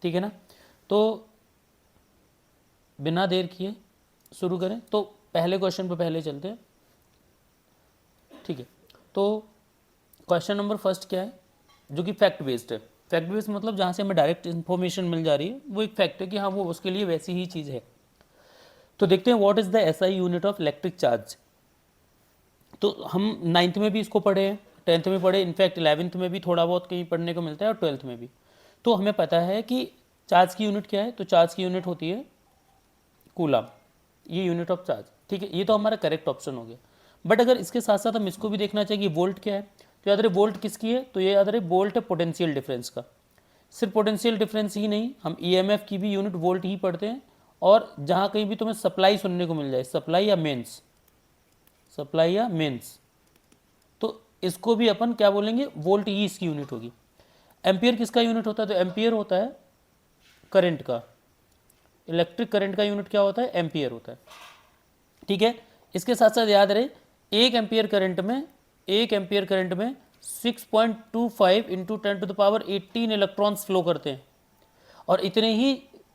ठीक है ना। तो बिना देर किए शुरू करें, तो पहले क्वेश्चन पे पहले चलते हैं, ठीक है। तो क्वेश्चन नंबर फर्स्ट क्या है, जो कि फैक्ट बेस्ड है। फैक्ट बेस्ड मतलब जहाँ से हमें डायरेक्ट इन्फॉर्मेशन मिल जा रही है, वो एक फैक्ट है कि हाँ वो उसके लिए वैसी ही चीज़ है। तो देखते हैं what is the SI unit of electric charge. तो हम 9th में भी इसको पढ़े हैं, 10th में पढ़े, इनफैक्ट 11th में भी थोड़ा बहुत कहीं पढ़ने को मिलता है और 12th में भी। तो हमें पता है कि चार्ज की यूनिट क्या है, तो चार्ज की यूनिट होती है कूलम, ये यूनिट ऑफ चार्ज, ठीक है। ये तो हमारा करेक्ट ऑप्शन हो गया। बट अगर इसके साथ साथ हम इसको भी देखना चाहिए कि वोल्ट क्या है, तो याद रहे वोल्ट किसकी है, तो ये याद रहे वोल्ट है पोटेंशियल डिफरेंस का। सिर्फ पोटेंशियल डिफरेंस ही नहीं, हम ईएमएफ की भी यूनिट वोल्ट ही पढ़ते हैं। और जहाँ कहीं भी तुम्हें सप्लाई सुनने को मिल जाए, सप्लाई या मेंस, सप्लाई या मेंस, तो इसको भी अपन क्या बोलेंगे, वोल्ट ही इसकी यूनिट होगी। एम्पियर किसका यूनिट होता है, तो एम्पियर होता है करंट का, इलेक्ट्रिक करंट का यूनिट क्या होता है, एम्पियर होता है, ठीक है। इसके साथ साथ याद रहे एक एम्पियर करंट में 6.25 इंटू 10⁻18 इलेक्ट्रॉन्स फ्लो करते हैं, और इतने ही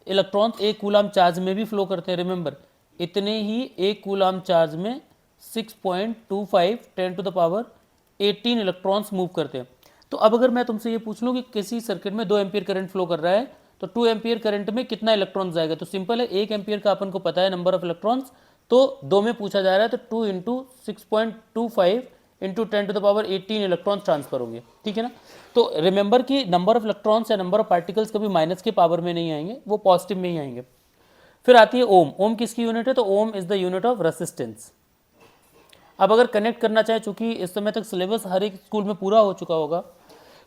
इलेक्ट्रॉन्स एक कूलम चार्ज में भी फ्लो करते हैं। रिमेंबर, इतने ही एक कूलम चार्ज में 6.25 10⁻18 इलेक्ट्रॉन्स मूव करते हैं। तो अब अगर मैं तुमसे ये पूछ लूँ कि किसी सर्किट में 2 एम्पियर करंट फ्लो कर रहा है, तो 2 एम्पियर करंट में कितना इलेक्ट्रॉन्स जाएगा, तो सिंपल है, 1 एम्पियर का अपन को पता है नंबर ऑफ इलेक्ट्रॉन्स, तो 2 में पूछा जा रहा है, तो 2 इंटू 6.25 इंटू 10⁻18 इलेक्ट्रॉन्स ट्रांसफर होंगे, ठीक है ना। तो रिमेंबर कि नंबर ऑफ इलेक्ट्रॉन्स या नंबर ऑफ पार्टिकल्स कभी माइनस के पावर में नहीं आएंगे, वो पॉजिटिव में ही आएंगे। फिर आती है ओम। ओम किसकी यूनिट है, तो ohm is the unit of resistance. अब अगर कनेक्ट करना चाहे, चूंकि इस समय तक सिलेबस हर एक स्कूल में पूरा हो चुका होगा,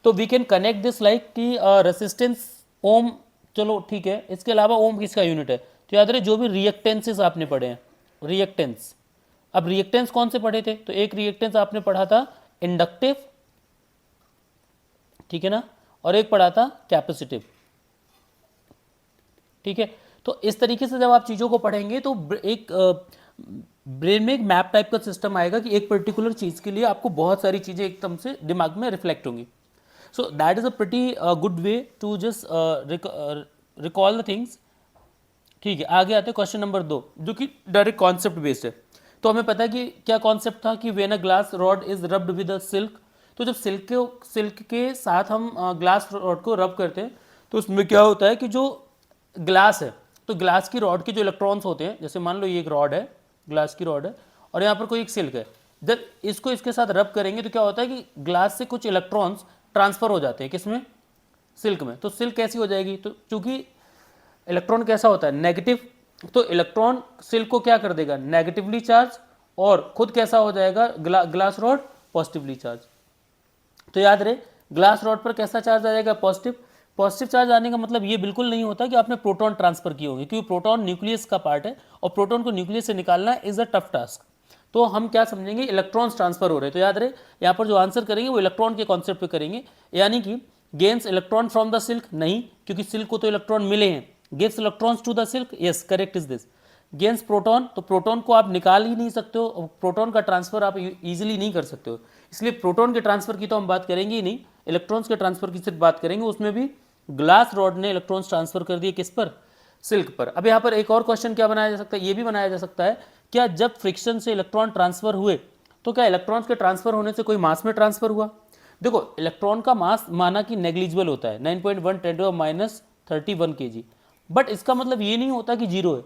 तो we can connect this like कि रेसिस्टेंस ओम, चलो ठीक है। इसके अलावा ओम किसका यूनिट है, तो याद रहे जो भी रिएक्टेंसेस आपने पढ़े हैं, रिएक्टेंस। अब रिएक्टेंस कौन से पढ़े थे, तो एक रिएक्टेंस आपने पढ़ा था इंडक्टिव, ठीक है ना, और एक पढ़ा था कैपेसिटिव, ठीक है। तो इस तरीके से जब आप चीज़ों को पढ़ेंगे, तो एक ब्रेन में एक मैप टाइप का सिस्टम आएगा कि एक पर्टिकुलर चीज़ के लिए आपको बहुत सारी चीज़ें एकदम से दिमाग में रिफ्लेक्ट होंगी। So that is a pretty good way to just recall the things, ठीक है। आगे आते हैं क्वेश्चन नंबर 2, जो कि डायरेक्ट कॉन्सेप्ट बेस्ड है। तो हमें पता है कि क्या कॉन्सेप्ट था कि when a glass rod is rubbed with a silk, तो जब सिल्क के साथ हम ग्लास रॉड को रब करते हैं, तो उसमें क्या होता है कि जो ग्लास है, तो ग्लास की रॉड के जो इलेक्ट्रॉन्स होते हैं, जैसे मान लो ये एक रॉड है, ग्लास की रॉड है, और यहाँ पर कोई एक सिल्क है, जब इसको इसके साथ रब करेंगे तो क्या होता है कि ग्लास से कुछ इलेक्ट्रॉन्स ट्रांसफर हो जाते हैं, किसमें, सिल्क में। तो सिल्क कैसी हो जाएगी, तो चूंकि इलेक्ट्रॉन कैसा होता है, नेगेटिव, तो इलेक्ट्रॉन सिल्क को क्या कर देगा, नेगेटिवली चार्ज, और खुद कैसा हो जाएगा, ग्लास रॉड पॉजिटिवली चार्ज। तो याद रहे ग्लास रॉड पर कैसा चार्ज आ जाएगा, पॉजिटिव। पॉजिटिव चार्ज आने का मतलब ये बिल्कुल नहीं होता कि आपने प्रोटॉन ट्रांसफर किए होंगे, क्योंकि प्रोटॉन न्यूक्लियस का पार्ट है, और प्रोटॉन को न्यूक्लियस से निकालना इज अ टफ टास्क। तो हम क्या समझेंगे, इलेक्ट्रॉन्स ट्रांसफर हो रहे हैं। तो याद रहे यहाँ पर जो आंसर करेंगे वो इलेक्ट्रॉन के कॉन्सेप्ट पे करेंगे, यानी कि gains electron from the silk, नहीं, क्योंकि सिल्क को तो इलेक्ट्रॉन मिले हैं। Gives electrons to the silk, yes correct is this. Gains proton, तो प्रोटॉन को आप निकाल ही नहीं सकते हो, प्रोटॉन का ट्रांसफर आप इजीली नहीं कर सकते हो, इसलिए प्रोटॉन के ट्रांसफर की तो हम बात करेंगे ही नहीं, इलेक्ट्रॉन्स के ट्रांसफर की सिर्फ बात करेंगे। उसमें भी ग्लास रॉड ने इलेक्ट्रॉन्स ट्रांसफर कर दिए किस पर, सिल्क पर। अब यहाँ पर एक और क्वेश्चन क्या बनाया जा सकता है, ये भी बनाया जा सकता है, क्या जब फ्रिक्शन से इलेक्ट्रॉन ट्रांसफर हुए, तो क्या इलेक्ट्रॉन्स के ट्रांसफर होने से कोई मास में ट्रांसफर हुआ। देखो इलेक्ट्रॉन का मास माना कि नेग्लिजिबल होता है, 9.1 × 10⁻³ kg, बट इसका मतलब ये नहीं होता कि जीरो है।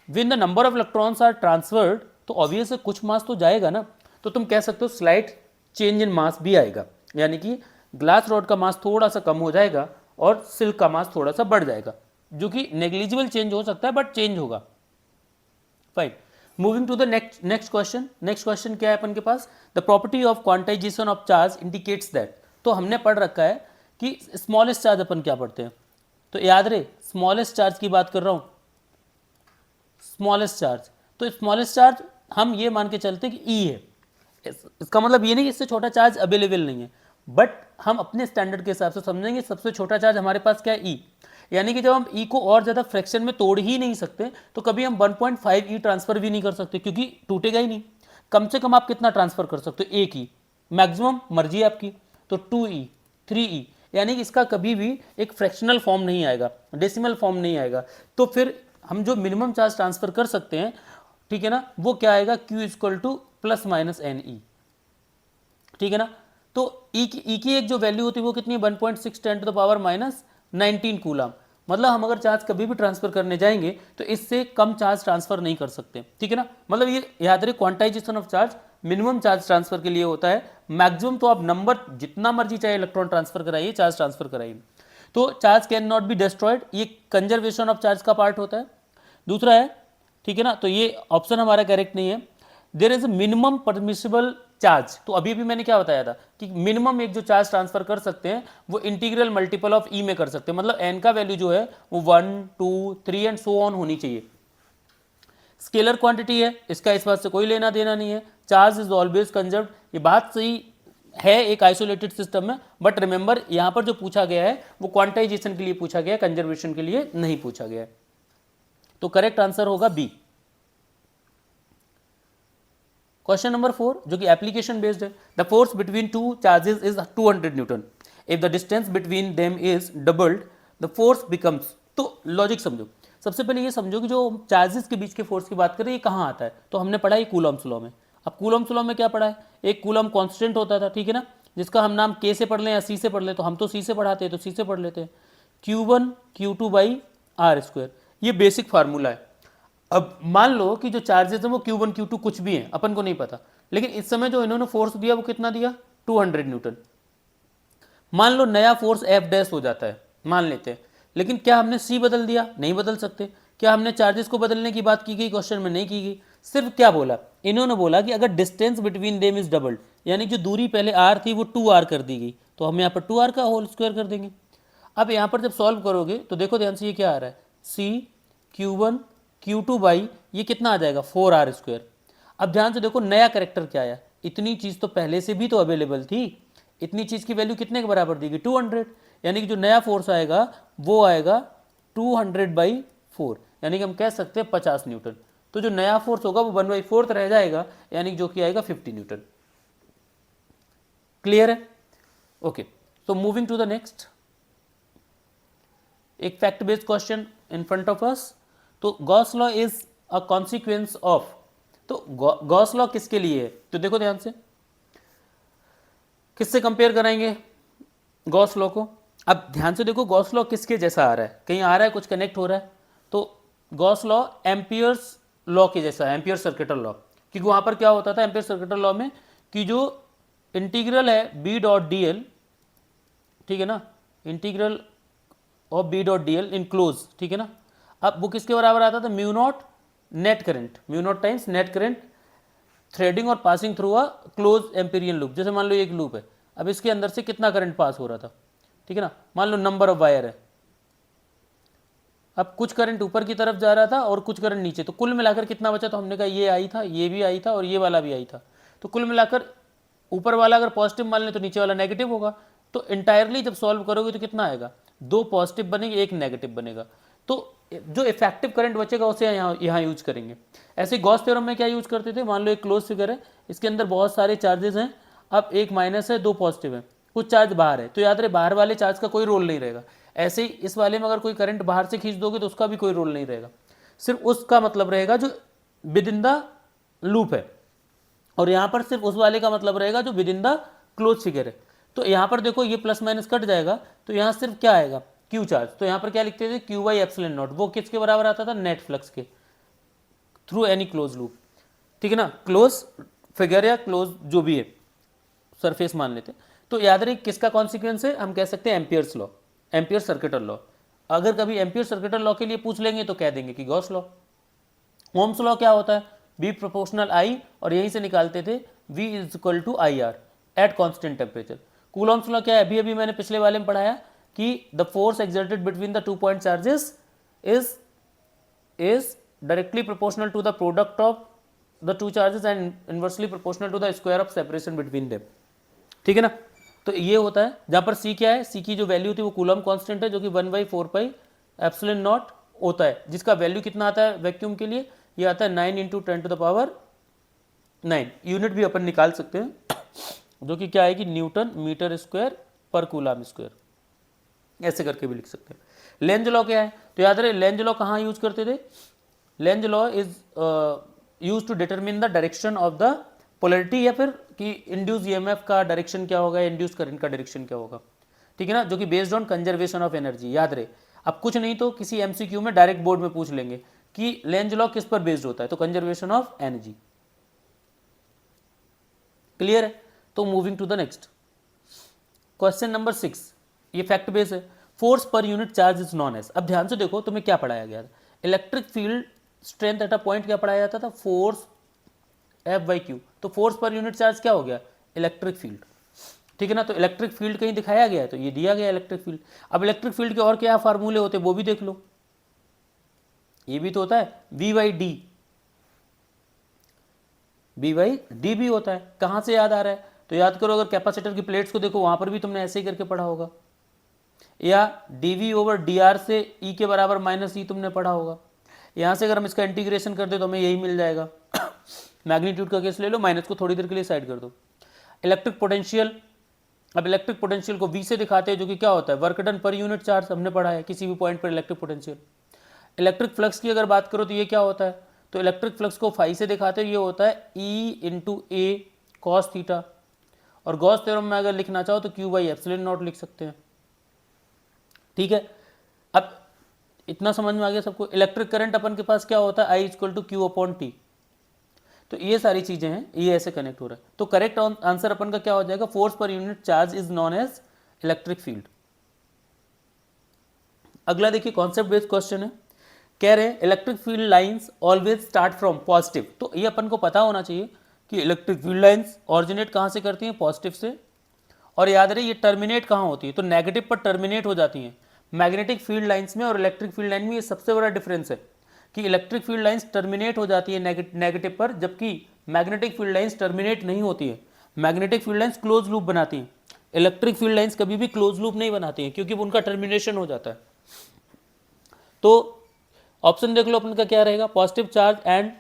When the number of electrons are transferred, तो ऑब्वियस है कुछ मास तो जाएगा ना, तो तुम कह सकते हो स्लाइट चेंज इन मास भी आएगा, यानी कि ग्लास रॉड का मास थोड़ा सा कम हो जाएगा और सिल्क का मास थोड़ा सा बढ़ जाएगा, जो कि नेग्लिजिबल चेंज हो सकता है बट चेंज होगा। Fine, moving to the next question. Next question क्या है अपन के पास, the property of quantization of charge indicates that. तो हमने पढ़ रखा है कि स्मॉलेस्ट चार्ज अपन क्या पढ़ते हैं, तो याद रहे स्मॉलेस्ट चार्ज की बात कर रहा हूं, स्मॉलेस्ट चार्ज। तो स्मॉलेस्ट चार्ज हम ये मान के चलते कि ई है, इसका मतलब ये नहीं कि इससे छोटा चार्ज अवेलेबल नहीं है, बट हम अपने स्टैंडर्ड के हिसाब से समझेंगे सबसे छोटा चार्ज हमारे पास क्या है, ई। यानी कि जब हम ई को और ज़्यादा फ्रैक्शन में तोड़ ही नहीं सकते, तो कभी हम 1.5 ई ट्रांसफर भी नहीं कर सकते, क्योंकि टूटेगा ही नहीं। कम से कम आप कितना ट्रांसफर कर सकते हो, एक ई, मैक्सिमम मर्जी है आपकी, तो 2 ई, 3 ई, यानी कि इसका कभी भी एक फ्रैक्शनल फॉर्म नहीं आएगा, डेसिमल फॉर्म नहीं आएगा। तो फिर हम जो मिनिमम चार्ज ट्रांसफर कर सकते हैं, ठीक है ना, वो क्या आएगा, Q equal to plus minus N E, ठीक है ना। तो ई की एक जो वैल्यू होती है वो कितनी है, 1.6 10 to the power minus 19 coulomb. मतलब हम अगर चार्ज कभी भी ट्रांसफर करने जाएंगे तो इससे कम चार्ज ट्रांसफर नहीं कर सकते, ठीक है ना। मतलब ये याद रहे, quantization of charge minimum charge transfer के लिए होता है, मैक्सिमम तो आप नंबर जितना मर्जी चाहे इलेक्ट्रॉन ट्रांसफर कराइए, चार्ज ट्रांसफर कराइए। तो charge can not be destroyed, ये कंजर्वेशन ऑफ चार्ज का पार्ट होता है। दूसरा है, ठीक है ना, तो ये ऑप्शन हमारा करेक्ट नहीं है। There is minimum permissible charge, तो अभी भी मैंने क्या बताया था कि मिनिमम एक जो चार्ज ट्रांसफर कर सकते हैं वो इंटीग्रल मल्टीपल ऑफ ई में कर सकते हैं, मतलब एन का वैल्यू जो है वो 1 2 3 एंड सो ऑन होनी चाहिए। स्केलर क्वांटिटी है, इसका इस बात से कोई लेना देना नहीं है। चार्ज इज ऑलवेज कंजर्व्ड, ये बात सही है एक आइसोलेटेड सिस्टम में, बट रिमेंबर यहाँ पर जो पूछा गया है वो क्वांटाइजेशन के लिए पूछा गया है, कंजर्वेशन के लिए नहीं पूछा गया है। तो करेक्ट आंसर होगा बी। क्वेश्चन नंबर 4 जो कि एप्लीकेशन बेस्ड है, the force between two charges is 200 Newton, if the distance between them is doubled the force becomes. तो लॉजिक समझो, सबसे पहले ये समझो कि जो चार्जेस के बीच के फोर्स की बात करें ये कहाँ आता है, तो हमने पढ़ा है कूलम्स लॉ में। अब कूलम्स लॉ में क्या पढ़ा है, एक कूलम कांस्टेंट होता था, ठीक है ना, जिसका हम नाम के से पढ़ लें या सी से पढ़ लें, तो हम तो सी से पढ़ाते हैं तो सी से पढ़ लेते हैं, Q1 Q2 by R square, ये बेसिक फार्मूला है। अब मान लो कि जो चार्जेस हैं वो Q1 Q2 कुछ भी हैं, अपन को नहीं पता, लेकिन इस समय जो इन्होंने फोर्स दिया वो कितना दिया, 200 न्यूटन। मान लो नया फोर्स F डैश हो जाता है, मान लेते हैं, लेकिन क्या हमने C बदल दिया, नहीं बदल सकते। क्या हमने चार्जेस को बदलने की बात की गई, क्वेश्चन में नहीं की गई। सिर्फ क्या बोला, इन्होंने बोला कि अगर distance between them is doubled, यानी जो दूरी पहले r थी वो 2r कर दी गई, तो हम यहाँ पर 2r का होल स्क्वायर कर देंगे। अब यहाँ पर जब सॉल्व करोगे तो देखो ध्यान से, ये क्या आ रहा है, C Q1 Q2 बाई ये कितना आ जाएगा 4r स्क्वायर। अब ध्यान से देखो नया करेक्टर क्या आया, इतनी चीज़ तो पहले से भी तो अवेलेबल थी, इतनी चीज़ की वैल्यू कितने के बराबर दी गई, 200, यानी कि जो नया फोर्स आएगा वो आएगा 200 बाई 4, यानी कि हम कह सकते हैं 50 न्यूटन। तो जो नया फोर्स होगा वो 1/4 रह जाएगा, यानी कि जो कि आएगा 50 न्यूटन। क्लियर है, okay. So moving to the next, एक fact based question in front of us. तो Gauss law is a consequence of, तो गॉस लॉ किसके लिए है, तो देखो ध्यान से, किससे कंपेयर कराएंगे गॉस लॉ को। अब ध्यान से देखो गॉस लॉ किसके जैसा आ रहा है, कहीं आ रहा है कुछ कनेक्ट हो रहा है, तो गॉस लॉ एम्पियर्स लॉ के जैसा है, एम्पियर सर्किटल लॉ। क्योंकि वहां पर क्या होता था एम्पियर सर्किटल लॉ में कि जो इंटीग्रल है बी डॉट डी एल, ठीक है ना, integral of B dot D L in close, ठीक है ना, अब वो किसके बराबर आता था, mu naught net current, mu naught times net current threading और passing through a close Amperian loop. जैसे मान लो एक लूप है, अब इसके अंदर से कितना करंट पास हो रहा था, ठीक है ना, मान लो नंबर ऑफ वायर है, अब कुछ करंट ऊपर की तरफ जा रहा था और कुछ करंट नीचे, तो कुल मिलाकर कितना बचा, तो हमने कहा ये आई था, ये भी आई था और ये वाला भी आई था, तो कुल मिलाकर ऊपर वाला अगर पॉजिटिव मान लें तो नीचे वाला नेगेटिव होगा। तो इंटायरली जब सॉल्व करोगे तो कितना आएगा, 2 पॉजिटिव बनेंगे 1 नेगेटिव बनेगा, तो जो इफेक्टिव करंट बचेगा उसे यहाँ यूज करेंगे। ऐसे गॉस थ्योरम में क्या यूज करते थे, मान लो एक क्लोज फिगर है, इसके अंदर बहुत सारे चार्जेस हैं, अब एक माइनस है 2 पॉजिटिव है, कुछ चार्ज बाहर है, तो याद रहे बाहर वाले चार्ज का कोई रोल नहीं रहेगा। ऐसे ही इस वाले में अगर कोई करंट बाहर से खींच दोगे तो उसका भी कोई रोल नहीं रहेगा, सिर्फ उसका मतलब रहेगा जो विद इन द लूप है, और यहाँ पर सिर्फ उस वाले का मतलब रहेगा जो with in the close figure है। तो यहाँ पर देखो ये प्लस माइनस कट जाएगा, तो यहाँ सिर्फ क्या आएगा, क्यू चार्ज, तो यहाँ पर क्या लिखते थे, क्यू बाई एप्सिलॉन नॉट, वो किसके बराबर आता था, नेट फ्लक्स के थ्रू एनी क्लोज लूप, ठीक है ना, क्लोज फिगर या क्लोज जो भी है सरफेस मान लेते। तो याद रहे किसका कॉन्सिक्वेंस है, हम कह सकते हैं Ampere's law, ampere circuital law. अगर कभी एम्पियर सर्किटल लॉ के लिए पूछ लेंगे तो कह देंगे कि गॉस लॉ। ओम्स लॉ क्या होता है, बी प्रोपोर्शनल आई, और यहीं से निकालते थे V is equal to I R at constant temperature. Coulomb's law क्या है, अभी अभी मैंने पिछले वाले में पढ़ाया कि the force exerted between the 2 point charges is directly proportional to the product of the 2 charges and inversely proportional to the square of separation between them, ठीक है ना। तो ये होता है, जहाँ पर C क्या है, C की जो वैल्यू थी वो कूलम कांस्टेंट है, जो कि 1/4 पाई एप्सिलॉन नॉट होता है, जिसका वैल्यू कितना आता है वैक्यूम के लिए, ये आता है 9 × 10⁹ यूनिट भी अपन निकाल सकते हैं, जो कि क्या आएगी न्यूटन मीटर स्क्वायर पर कूलम स्क्वायर। ऐसे करके भी लिख सकते हैं। लेंज लॉ क्या है, तो याद रहे लेंज लॉ कहाँ यूज करते थे, Lenz law is use to determine the direction of the polarity, या फिर कि इंड्यूस ईएमएफ का डायरेक्शन क्या होगा, इंड्यूस करंट का डायरेक्शन क्या होगा, ठीक है ना, जो कि based on conservation of energy. याद रहे, अब कुछ नहीं तो किसी एमसीक्यू में डायरेक्ट बोर्ड में पूछ लेंगे कि लेंज लॉ किस पर बेस्ड होता है, तो कंजर्वेशन ऑफ एनर्जी। क्लियर है, तो moving to the next question number 6, ये फैक्ट बेस है। Force per unit charge is known as, अब ध्यान से देखो तुम्हें क्या पढ़ाया गया था, electric field strength at a point क्या पढ़ाया जाता था, फोर्स एफ बाई क्यू, तो फोर्स पर यूनिट चार्ज क्या हो गया, इलेक्ट्रिक फील्ड, ठीक है ना। तो इलेक्ट्रिक फील्ड कहीं दिखाया गया है तो ये दिया गया इलेक्ट्रिक फील्ड। अब इलेक्ट्रिक फील्ड के और क्या फार्मूले होते हैं वो भी देख लो, ये भी तो होता है V by D, B by D भी होता है। कहाँ से याद आ रहा है, तो याद करो, अगर कैपेसिटर की प्लेट्स को देखो वहां पर भी तुमने ऐसे ही करके पढ़ा होगा, या डी ओवर डी आर से ई के बराबर माइनस ई तुमने पढ़ा होगा। यहाँ से अगर हम इसका इंटीग्रेशन कर दे तो हमें यही मिल जाएगा। मैग्नीट्यूड का केस ले लो, माइनस को थोड़ी देर के लिए साइड कर दो। इलेक्ट्रिक पोटेंशियल, अब इलेक्ट्रिक पोटेंशियल को वी से दिखाते हैं, जो कि क्या होता है, वर्क डन पर यूनिट चार्ज, हमने पढ़ा है किसी भी पॉइंट पर इलेक्ट्रिक पोटेंशियल। इलेक्ट्रिक फ्लक्स की अगर बात करो तो ये क्या होता है, तो इलेक्ट्रिक फ्लक्स को फाई से दिखाते हैं, ये होता है ई इंटू ए कॉस थीटा, और गॉस थ्योरम में अगर लिखना चाहो तो क्यू बाई एप्सिलॉन नॉट लिख सकते हैं, ठीक है। अब इतना समझ में आ गया सबको। इलेक्ट्रिक करंट अपन के पास क्या होता है, I equal to Q upon T, तो ये सारी चीजें हैं, ये ऐसे कनेक्ट हो रहा है। तो करेक्ट आंसर अपन का क्या हो जाएगा, force per unit charge is known as electric field. अगला देखिए कॉन्सेप्ट बेस्ड क्वेश्चन है, कह रहे हैं electric field lines always start from positive, तो ये अपन को पता होना चाहिए कि इलेक्ट्रिक फील्ड लाइंस ऑरिजिनेट कहाँ से करती हैं, पॉजिटिव से, और याद रहे ये टर्मिनेट कहाँ होती है, तो नेगेटिव पर टर्मिनेट हो जाती हैं। मैग्नेटिक फील्ड लाइंस में और इलेक्ट्रिक फील्ड लाइन में ये सबसे बड़ा डिफरेंस है कि इलेक्ट्रिक फील्ड लाइंस टर्मिनेट हो जाती है नेगेटिव पर, जबकि मैग्नेटिक फील्ड लाइंस टर्मिनेट नहीं होती है। Magnetic field lines close loop बनाती हैं, इलेक्ट्रिक फील्ड लाइंस कभी भी क्लोज लूप नहीं बनाती हैं क्योंकि उनका टर्मिनेशन हो जाता है। तो ऑप्शन देख लो अपन का क्या रहेगा, positive charge and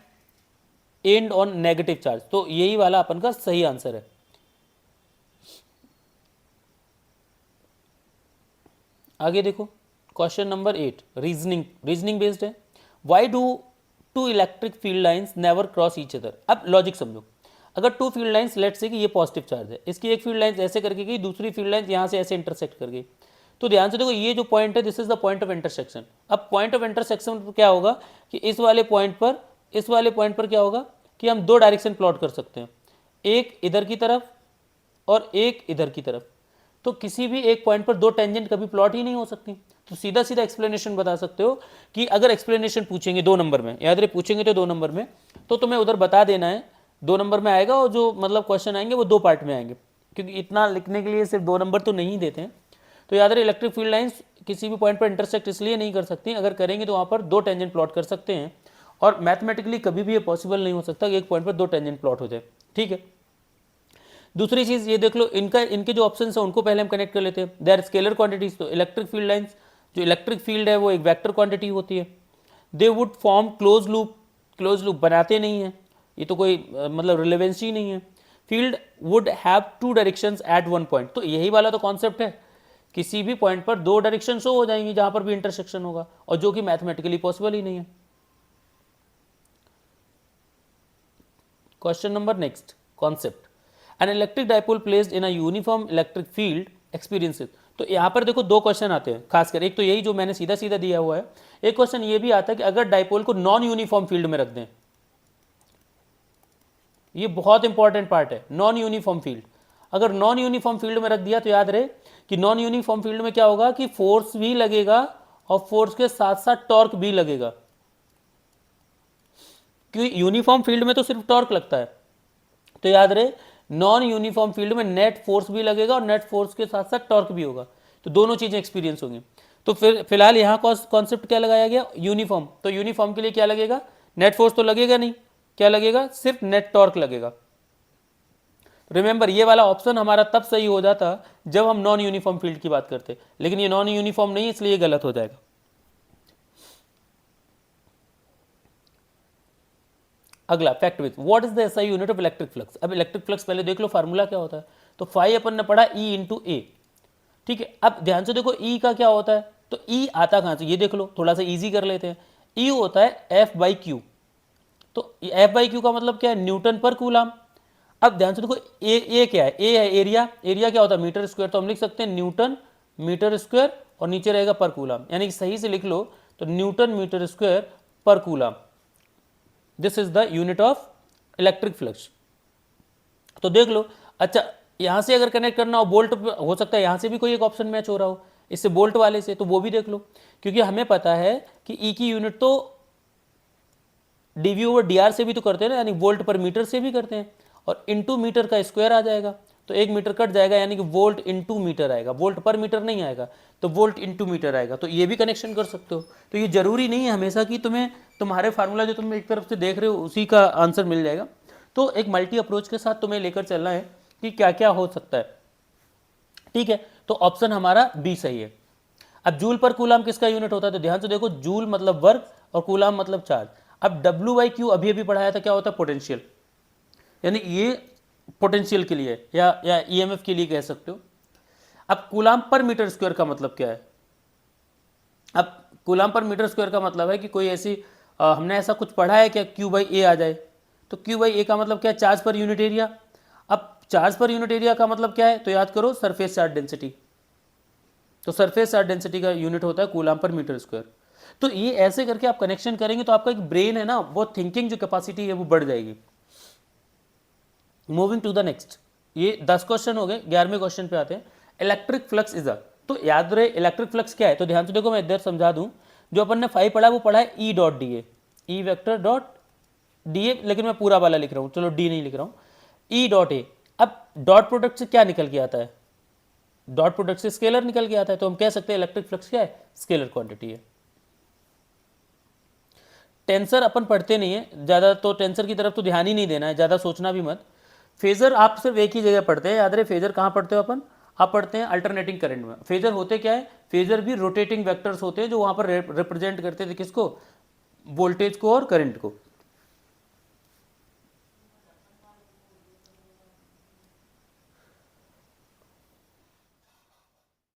and on negative charge, तो यही वाला अपन का सही आंसर है। आगे देखो क्वेश्चन नंबर 8, रीजनिंग बेस्ड है। Why do two electric field lines never cross each other, अब लॉजिक समझो, अगर टू फील्ड लाइंस लेट से कि ये पॉजिटिव चार्ज है, इसकी एक फील्ड लाइंस ऐसे करके गई, दूसरी फील्ड लाइंस यहाँ से ऐसे इंटरसेक्ट कर गई, तो ध्यान से देखो ये जो पॉइंट है this is the point of intersection. अब पॉइंट ऑफ इंटरसेक्शन पर क्या होगा कि इस वाले पॉइंट पर क्या होगा कि हम दो डायरेक्शन प्लॉट कर सकते हैं, एक इधर की तरफ और एक इधर की तरफ। तो किसी भी एक पॉइंट पर दो टेंजेंट कभी प्लॉट ही नहीं हो सकती, तो सीधा सीधा एक्सप्लेनेशन बता सकते हो कि अगर एक्सप्लेनेशन पूछेंगे 2 नंबर में, याद रहे पूछेंगे तो 2 नंबर में, तो तुम्हें उधर बता देना है 2 नंबर में आएगा, और जो मतलब क्वेश्चन आएंगे वो 2 पार्ट में आएंगे, क्योंकि इतना लिखने के लिए सिर्फ 2 नंबर तो नहीं देते हैं। तो याद रहे इलेक्ट्रिक फील्ड लाइंस किसी भी पॉइंट पर इंटरसेक्ट इसलिए नहीं कर सकती, अगर करेंगे तो वहाँ पर 2 टेंजेंट प्लॉट कर सकते हैं, और मैथमेटिकली कभी भी ये पॉसिबल नहीं हो सकता कि एक पॉइंट पर 2 टेंजेंट प्लॉट हो जाए, ठीक है। दूसरी चीज ये देख लो, इनके जो ऑप्शन है उनको पहले हम कनेक्ट कर लेते हैं। दे आर स्केलर क्वांटिटीज, तो इलेक्ट्रिक फील्ड लाइंस, जो इलेक्ट्रिक फील्ड है वो एक वेक्टर क्वांटिटी होती है। They would form close loop बनाते नहीं है, ये तो कोई मतलब रिलेवेंस ही नहीं है। Field would have 2 directions at 1 point, तो यही वाला तो कॉन्सेप्ट है, किसी भी पॉइंट पर 2 डायरेक्शन शो हो जाएंगी जहां पर भी इंटरसेक्शन होगा, और जो कि मैथमेटिकली पॉसिबल ही नहीं है। Question number next concept, an electric dipole placed in a uniform electric field experiences, तो यहाँ पर देखो 2 क्वेश्चन आते हैं खासकर, एक तो यही जो मैंने सीधा सीधा दिया हुआ है, एक क्वेश्चन ये भी आता है कि अगर डाइपोल को नॉन यूनिफॉर्म फील्ड में रख दें, ये बहुत इंपॉर्टेंट पार्ट है, नॉन यूनिफॉर्म फील्ड। अगर नॉन यूनिफॉर्म फील्ड में रख दिया तो याद रहे कि नॉन यूनिफॉर्म फील्ड में क्या होगा कि फोर्स भी लगेगा और फोर्स के साथ साथ टॉर्क भी लगेगा, क्योंकि यूनिफॉर्म फील्ड में तो सिर्फ टॉर्क लगता है, तो याद रहे नॉन यूनिफॉर्म फील्ड में नेट फोर्स भी लगेगा और नेट फोर्स के साथ साथ टॉर्क भी होगा, तो दोनों चीजें एक्सपीरियंस होंगी। तो फिर फिलहाल यहाँ कॉन्सेप्ट क्या लगाया गया, यूनिफॉर्म, तो यूनिफॉर्म के लिए क्या लगेगा, नेट फोर्स तो लगेगा नहीं, क्या लगेगा, सिर्फ नेट टॉर्क लगेगा। रिमेंबर ये वाला ऑप्शन हमारा तब सही हो जाता जब हम नॉन यूनिफॉर्म फील्ड की बात करते, लेकिन ये नॉन यूनिफॉर्म नहीं, इसलिए गलत हो जाएगा। अगला fact with, what is the SI unit of electric flux. अब इलेक्ट्रिक फ्लक्स पहले देख लो फार्मूला क्या होता है, तो फाई अपन ने पढ़ा ई इंटू ए, ठीक है, अब ध्यान से देखो ई का क्या होता है, तो ई आता कहाँ से, ये देख लो, थोड़ा सा इजी कर लेते हैं। ई होता है एफ बाई क्यू, तो एफ बाई क्यू का मतलब क्या है, न्यूटन पर कूलाम। अब ध्यान से देखो ए क्या है, ए है एरिया, एरिया क्या होता है मीटर स्क्वायर, तो हम लिख सकते हैं न्यूटन मीटर स्क्वायर और नीचे रहेगा पर कूलाम, यानी कि सही से लिख लो तो न्यूटन मीटर स्क्वायर पर coulomb, this is the unit of electric flux. तो देख लो, अच्छा यहां से अगर कनेक्ट करना हो बोल्ट, हो सकता है यहां से भी कोई एक ऑप्शन मैच हो रहा हो इससे बोल्ट वाले से, तो वो भी देख लो, क्योंकि हमें पता है कि ई की यूनिट तो डीवी ओवर डी आर से भी तो करते हैं ना, यानी वोल्ट पर मीटर से भी करते हैं, और इंटू मीटर का स्क्वायर आ जाएगा, तो एक मीटर कट जाएगा, यानी कि वोल्ट इंटू मीटर आएगा, वोल्ट पर मीटर नहीं आएगा, तो वोल्ट इंटू मीटर आएगा, तो ये भी कनेक्शन कर सकते हो। तो ये जरूरी नहीं है हमेशा कि तुम्हें तुम्हारे फार्मूला जो तुम एक तरफ से देख रहे हो उसी का आंसर मिल जाएगा, तो एक मल्टी अप्रोच के साथ तुम्हें लेकर चलना है कि क्या क्या हो सकता है। ठीक है, तो ऑप्शन हमारा बी सही है। अब जूल पर कूलाम किसका यूनिट होता है, तो ध्यान से देखो, जूल मतलब वर्क और कूलाम मतलब चार्ज। अब डब्ल्यू बाई क्यू अभी अभी पढ़ाया था, क्या होता है, पोटेंशियल, यानी ये पोटेंशियल के लिए या ईएमएफ के लिए कह सकते हो। अब कूलाम पर मीटर स्क्वायर का मतलब क्या है, अब कूलाम पर मीटर स्क्वायर का मतलब है कि कोई ऐसी हमने ऐसा कुछ पढ़ा है क्या, क्यू बाई ए आ जाए, तो क्यू बाई ए का मतलब क्या है, चार्ज पर यूनिट एरिया। अब चार्ज पर यूनिट एरिया का मतलब क्या है, तो याद करो सरफेस चार्ज डेंसिटी, तो सरफेस चार्ज डेंसिटी का यूनिट होता है कूलाम पर मीटर स्क्वायर। तो ये ऐसे करके आप कनेक्शन करेंगे तो आपका एक ब्रेन है ना, वो थिंकिंग जो कैपेसिटी है वो बढ़ जाएगी। मूविंग टू द नेक्स्ट, ये 10 क्वेश्चन हो गए, 11वें क्वेश्चन पे आते हैं। इलेक्ट्रिक फ्लक्स इज अ, तो याद रहे इलेक्ट्रिक फ्लक्स क्या है, तो ध्यान से देखो मैं इधर समझा दूं, जो अपन ने 5 पढ़ा वो पढ़ा है E dot D A, E vector dot D A, लेकिन मैं पूरा वाला लिख रहा हूँ, चलो डी नहीं लिख रहा हूँ, ई डॉट ए। अब डॉट प्रोडक्ट से क्या निकल के आता है, डॉट प्रोडक्ट से स्केलर निकल के आता है, तो हम कह सकते हैं इलेक्ट्रिक फ्लक्स क्या है, स्केलर क्वांटिटी है। टेंसर अपन पढ़ते नहीं है ज़्यादा, तो टेंसर की तरफ तो ध्यान ही नहीं देना है, ज़्यादा सोचना भी मत। फेजर आप सिर्फ एक ही जगह पढ़ते हैं, याद रहे फेजर कहाँ पढ़ते हो अपन, आप पढ़ते हैं अल्टरनेटिंग करंट में। फेजर होते क्या है, फेजर भी रोटेटिंग वेक्टर्स होते हैं जो वहाँ पर रिप्रेजेंट करते थे किसको, वोल्टेज को और करंट को।